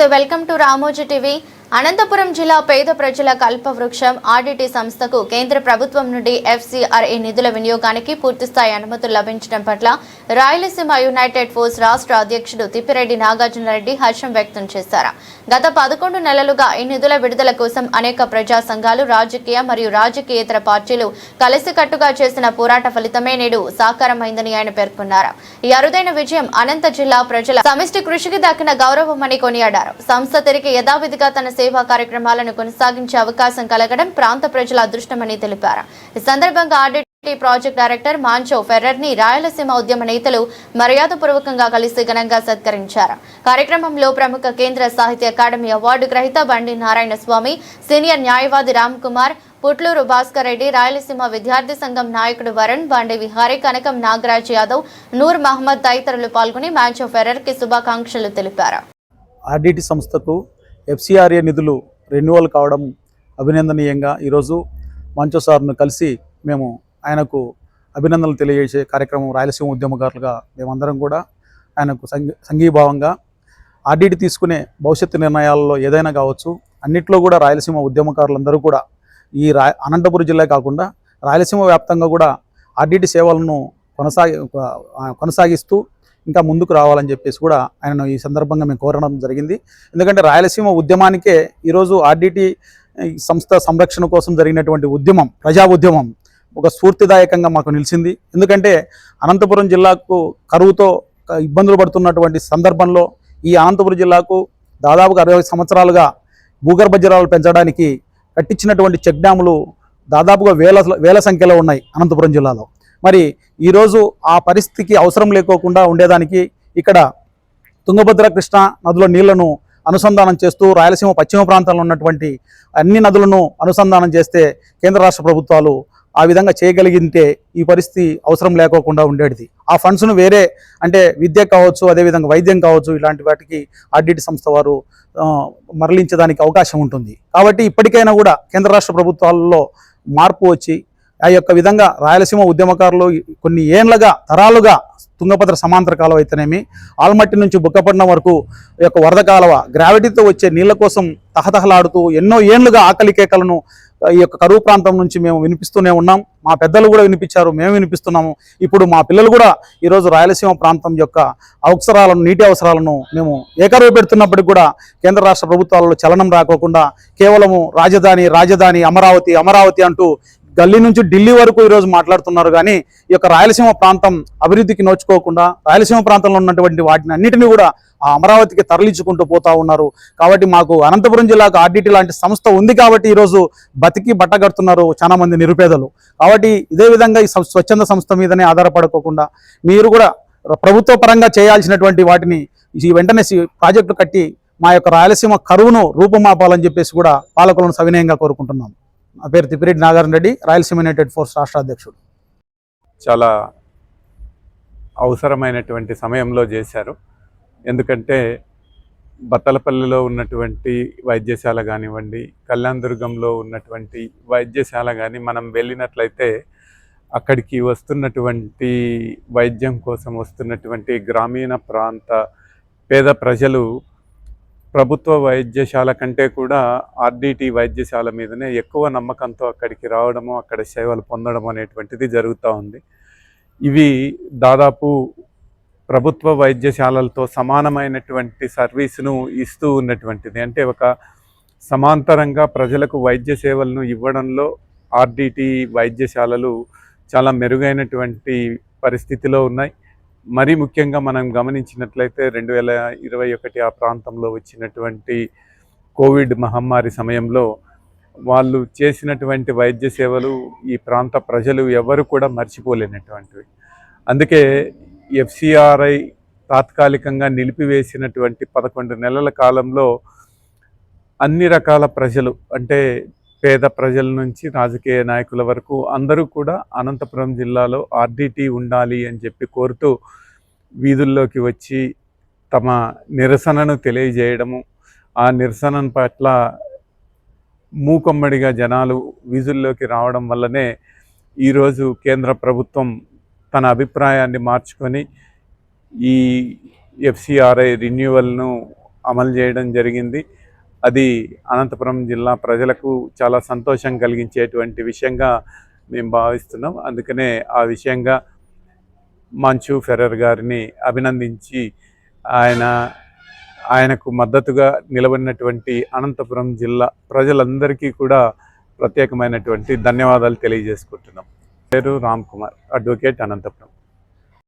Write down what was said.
నమస్తే, welcome to Ramoji TV. Anantapuram జిల్లా పేద ప్రజల కల్పవృక్షం ఆర్డిటి సంస్థకు కేంద్ర ప్రభుత్వం నుండి FCRA నిధుల వినియోగానికి పూర్తిస్థాయి అనుమతులు లభించడం పట్ల రాయలసీమ యునైటెడ్ ఫోర్స్ రాష్ట్ర అధ్యక్షుడు తిప్పిరెడ్డి నాగార్జునరెడ్డి హర్షం వ్యక్తం చేశారు. గత 11 నెలలుగా ఈ నిధుల విడుదల కోసం అనేక ప్రజా సంఘాలు, రాజకీయ మరియు రాజకీయేతర పార్టీలు కలిసికట్టుగా చేసిన పోరాట ఫలితమే నేడు సాకారమైందని ఆయన పేర్కొన్నారు. ఈ అరుదైన విజయం అనంత జిల్లా ప్రజల సమిష్టి కృషికి దక్కిన గౌరవమని కొనియాడారు. సంస్థ తిరిగి యథావిధిగా తన సేవా కార్యక్రమాలను కొనసాగించే అవకాశం కలగడం ప్రాంత ప్రజల అదృష్టమని తెలిపారు. ఈ సందర్భంగా ఆర్డిటి ప్రాజెక్ట్ డైరెక్టర్ మాంచో ఫెర్రర్ ని రాయలసీమ ఉద్యమ నేతలు మర్యాదపూర్వకంగా కలిసి ఘనంగా సత్కరించారు. కార్యక్రమంలో ప్రముఖ కేంద్ర సాహిత్య అకాడమీ అవార్డు గ్రహీత బండి నారాయణ స్వామి, సీనియర్ న్యాయవాది రామ్ కుమార్, పుట్లూరు భాస్కర్ రెడ్డి, రాయలసీమ విద్యార్థి సంఘం నాయకుడు వరుణ్, బండి విహారీ, కనకం నాగరాజ్ యాదవ్, నూర్ మహమ్మద్ తదితరులు పాల్గొని మాంచో ఫెర్రర్ కి శుభాకాంక్షలు తెలిపారు. ఆర్డిటి సంస్థకు FCRA నిధులు రెన్యువల్ కావడం అభినందనీయంగా ఈరోజు మంచో సార్ను కలిసి మేము ఆయనకు అభినందనలు తెలియజేసే కార్యక్రమం రాయలసీమ ఉద్యమకారులుగా మేమందరం కూడా ఆయనకు సంఘీభావంగా ఆర్డిటి తీసుకునే భవిష్యత్తు నిర్ణయాలలో ఏదైనా కావచ్చు, అన్నిట్లో కూడా రాయలసీమ ఉద్యమకారులందరూ కూడా ఈ అనంతపురం జిల్లా కాకుండా రాయలసీమ వ్యాప్తంగా కూడా ఆర్డిటి సేవలను కొనసాగిస్తూ ఇంకా ముందుకు రావాలని చెప్పేసి కూడా ఆయన ఈ సందర్భంగా మేము కోరడం జరిగింది. ఎందుకంటే రాయలసీమ ఉద్యమానికే ఈరోజు ఆర్డిటి సంస్థ సంరక్షణ కోసం జరిగినటువంటి ఉద్యమం, ప్రజా ఉద్యమం ఒక స్ఫూర్తిదాయకంగా మాకు నిలిచింది. ఎందుకంటే అనంతపురం జిల్లాకు కరువుతో ఇబ్బందులు పడుతున్నటువంటి సందర్భంలో ఈ అనంతపురం జిల్లాకు దాదాపుగా 60 సంవత్సరాలుగా భూగర్భ జలాలు పెంచడానికి కట్టించినటువంటి చెక్ డ్యాములు దాదాపుగా వేల సంఖ్యలో ఉన్నాయి అనంతపురం జిల్లాలో. మరి ఈరోజు ఆ పరిస్థితికి అవసరం లేకోకుండా ఉండేదానికి ఇక్కడ తుంగభద్ర, కృష్ణ నదుల నీళ్లను అనుసంధానం చేస్తూ రాయలసీమ పశ్చిమ ప్రాంతంలో ఉన్నటువంటి అన్ని నదులను అనుసంధానం చేస్తే కేంద్ర రాష్ట్ర ప్రభుత్వాలు ఆ విధంగా చేయగలిగితే ఈ పరిస్థితి అవసరం లేకోకుండా ఉండేది. ఆ ఫండ్స్ను వేరే అంటే విద్య కావచ్చు, అదేవిధంగా వైద్యం కావచ్చు, ఇలాంటి వాటికి ఆర్డిటి సంస్థ వారు మరలించడానికి అవకాశం ఉంటుంది. కాబట్టి ఇప్పటికైనా కూడా కేంద్ర రాష్ట్ర ప్రభుత్వాలలో మార్పు వచ్చి ఆ యొక్క విధంగా రాయలసీమ ఉద్యమకారులు కొన్ని ఏళ్లుగా తరాలుగా తుంగభద్ర సమాంతర కాలువ అయితేనేమి, ఆల్మట్టి నుంచి బుక్కపట్నం వరకు ఈ యొక్క వరద కాలువ గ్రావిటీతో వచ్చే నీళ్ల కోసం తహతహలాడుతూ ఎన్నో ఏళ్లుగా ఆకలి కేకలను ఈ యొక్క కరువు ప్రాంతం నుంచి మేము వినిపిస్తూనే ఉన్నాం. మా పెద్దలు కూడా వినిపించారు, మేము వినిపిస్తున్నాము. ఇప్పుడు మా పిల్లలు కూడా ఈరోజు రాయలసీమ ప్రాంతం యొక్క అవసరాలను, నీటి అవసరాలను మేము ఏకరువు పెడుతున్నప్పటికీ కూడా కేంద్ర రాష్ట్ర ప్రభుత్వాలలో చలనం రాకోకుండా కేవలము రాజధాని అమరావతి అంటూ గల్లీ నుంచి ఢిల్లీ వరకు ఈరోజు మాట్లాడుతున్నారు. కానీ ఈ యొక్క రాయలసీమ ప్రాంతం అభివృద్ధికి నోచుకోకుండా రాయలసీమ ప్రాంతంలో ఉన్నటువంటి వాటిని అన్నిటినీ కూడా ఆ అమరావతికి తరలించుకుంటూ పోతా ఉన్నారు. కాబట్టి మాకు అనంతపురం జిల్లాకు ఆర్డిటి లాంటి సంస్థ ఉంది కాబట్టి ఈరోజు బతికి బట్టగడుతున్నారు చాలా మంది నిరుపేదలు. కాబట్టి ఇదే విధంగా ఈ స్వచ్ఛంద సంస్థ మీదనే ఆధారపడుకోకుండా మీరు కూడా ప్రభుత్వ పరంగా చేయాల్సినటువంటి వాటిని వెంటనే ప్రాజెక్టు కట్టి మా యొక్క రాయలసీమ కరువును రూపుమాపాలని చెప్పేసి కూడా పాలకులను సవినయంగా కోరుకుంటున్నాం. నా పేరు తిప్పిరెడ్డి నాగార్జునరెడ్డి, రాయలసీమ యునైటెడ్ ఫోర్స్ రాష్ట్ర అధ్యక్షుడు. చాలా అవసరమైనటువంటి సమయంలో చేశారు. ఎందుకంటే బత్తలపల్లిలో ఉన్నటువంటి వైద్యశాల కానివ్వండి, కళ్యాణదుర్గంలో ఉన్నటువంటి వైద్యశాల కానీ మనం వెళ్ళినట్లయితే అక్కడికి వస్తున్నటువంటి వైద్యం కోసం వస్తున్నటువంటి గ్రామీణ ప్రాంత పేద ప్రజలు ప్రభుత్వ వైద్యశాల కంటే కూడా ఆర్డిటి వైద్యశాల మీదనే ఎక్కువ నమ్మకంతో అక్కడికి రావడము, అక్కడ సేవలు పొందడం అనేటువంటిది జరుగుతూ ఉంది. ఇవి దాదాపు ప్రభుత్వ వైద్యశాలలతో సమానమైనటువంటి సర్వీసును ఇస్తూ ఉన్నటువంటిది. అంటే ఒక సమాంతరంగా ప్రజలకు వైద్య సేవలను ఇవ్వడంలో ఆర్డిటి వైద్యశాలలు చాలా మెరుగైనటువంటి పరిస్థితిలో ఉన్నాయి. మరీ ముఖ్యంగా మనం గమనించినట్లయితే 2021 ఆ ప్రాంతంలో వచ్చినటువంటి కోవిడ్ మహమ్మారి సమయంలో వాళ్ళు చేసినటువంటి వైద్య సేవలు ఈ ప్రాంత ప్రజలు ఎవరు కూడా మర్చిపోలేనటువంటివి. అందుకే FCRA తాత్కాలికంగా నిలిపివేసినటువంటి 11 నెలల కాలంలో అన్ని రకాల ప్రజలు, అంటే పేద ప్రజల నుంచి రాజకీయ నాయకుల వరకు అందరూ కూడా అనంతపురం జిల్లాలో ఆర్డిటి ఉండాలి అని చెప్పి కోరుతూ వీధుల్లోకి వచ్చి తమ నిరసనను తెలియజేయడము, ఆ నిరసన పట్ల మూకమ్మడిగా జనాలు వీధుల్లోకి రావడం వల్లనే ఈరోజు కేంద్ర ప్రభుత్వం తన అభిప్రాయాన్ని మార్చుకొని ఈ FCRA రెన్యువల్ను అమలు చేయడం జరిగింది. అది అనంతపురం జిల్లా ప్రజలకు చాలా సంతోషం కలిగించేటువంటి విషయంగా మేము భావిస్తున్నాం. అందుకనే ఆ విషయంగా మంచు ఫెర్రర్ గారిని అభినందించి ఆయనకు మద్దతుగా నిలబడినటువంటి అనంతపురం జిల్లా ప్రజలందరికీ కూడా ప్రత్యేకమైనటువంటి ధన్యవాదాలు తెలియజేసుకుంటున్నాం. పేరు రామ్ కుమార్, అడ్వకేట్, అనంతపురం.